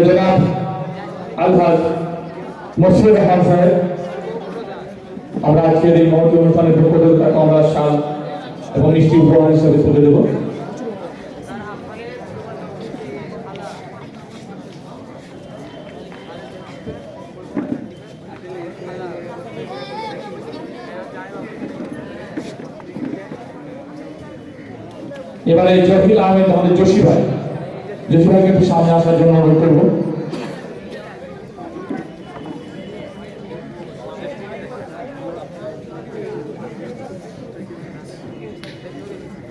জনাব আলহাজ মশিউর রহমান সাহেব আমরা আজকের এই মহতি অনুষ্ঠানের পক্ষ থেকে তাকে আমরা শাল এবং মিষ্টি উপহার হিসেবে তুলে দেব। এবারে জহির আহমেদ আমাদের জসি ভাইকে একটু সামনে আসার জন্য অনুরোধ করবো।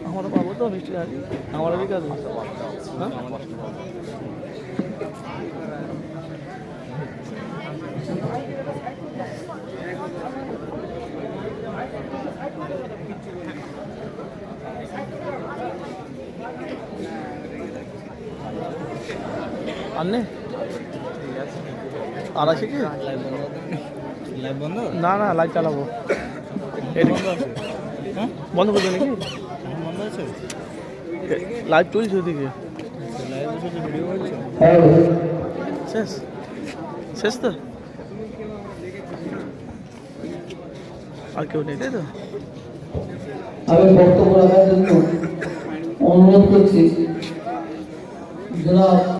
আমরা পাবো তো মিষ্টি আমার বিকাশ আনে আর আছে কি লাইভ বন্ধ? না না লাইভ চালাবো। বন্ধ করবে নাকি? বন্ধ আছে, লাইভ চলছে ওদিকে। শেষ শেষ তো আর কেউ নেই, তাই তো? আমি বক্তব্য রাখার জন্য অনুরোধ করছি জনাব